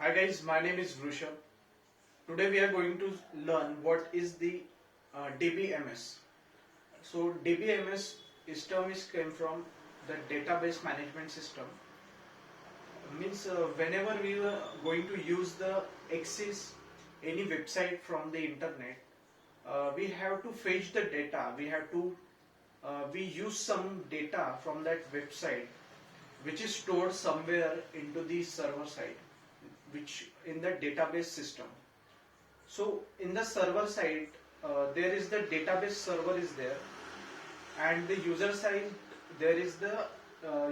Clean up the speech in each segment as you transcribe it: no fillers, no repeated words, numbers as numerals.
Hi guys, my name is Vrushab. Today we are going to learn what is the Dbms. So Dbms came from the database management system. Means whenever we were going to use the access any website from the internet, we have to fetch the data. We use some data from that website, which is stored somewhere into the server side, which in the database system. So in the server side, there is the database server is there, and the user side there is the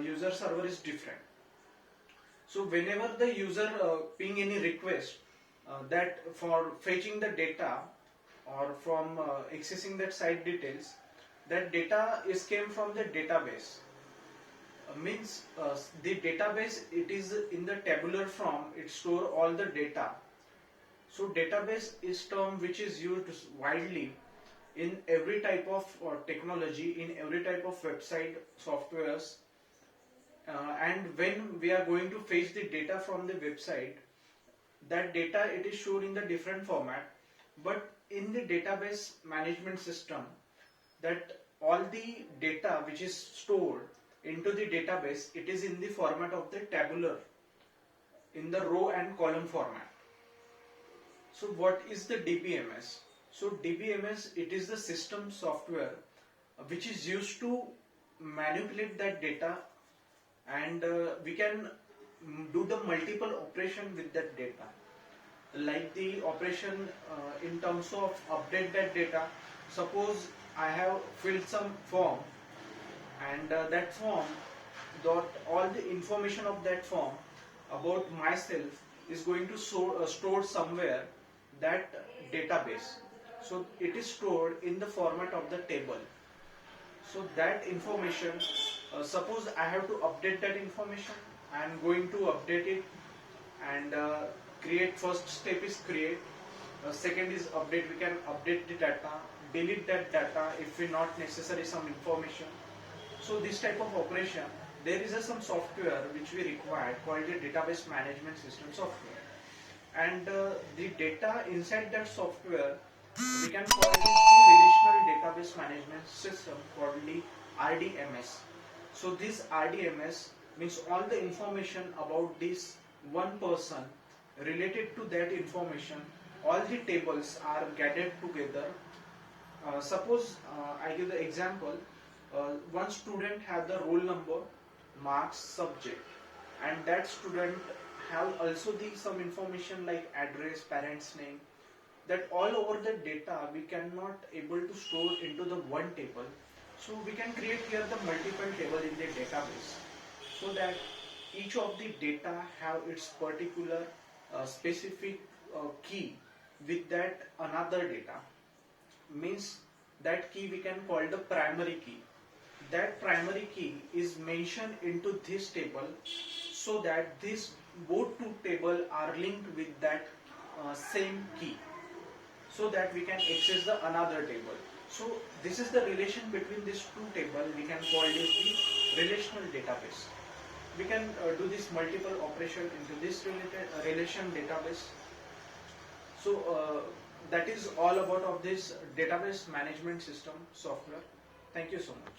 user server is different. So whenever the user ping any request that for fetching the data or from accessing that site details, that data is came from the database. Means the database, it is in the tabular form, it store all the data. So database is term which is used widely in every type of technology, in every type of website softwares, and when we are going to fetch the data from the website, that data it is shown in the different format. But in the database management system, that all the data which is stored into the database, it is in the format of the tabular, in the row and column format. So what is the Dbms? So Dbms, it is the system software which is used to manipulate that data, and we can do the multiple operation with that data, like the operation in terms of update that data. Suppose I have filled some form, and that form, all the information of that form about myself is going to store somewhere that database. So it is stored in the format of the table. So that information, suppose I have to update that information, I am going to update it, and create. First step is create, second is update. We can update the data, delete that data if we not necessary some information. So this type of operation, there is some software which we require called the database management system software, and the data inside that software we can call it the relational database management system, called the RDMS. So this RDMS means all the information about this one person, related to that information, all the tables are gathered together. Suppose I give the example, one student have the roll number, marks, subject, and that student have also the some information like address, parents name. That all over the data we cannot able to store into the one table. So we can create here the multiple table in the database, so that each of the data have its particular specific key with that another data. Means that key we can call the primary key. That primary key is mentioned into this table, so that this both two table are linked with that same key, so that we can access the another table. So this is the relation between these two tables. We can call this the relational database. We can do this multiple operation into this relation database. So that is all about of this database management system software. Thank you so much.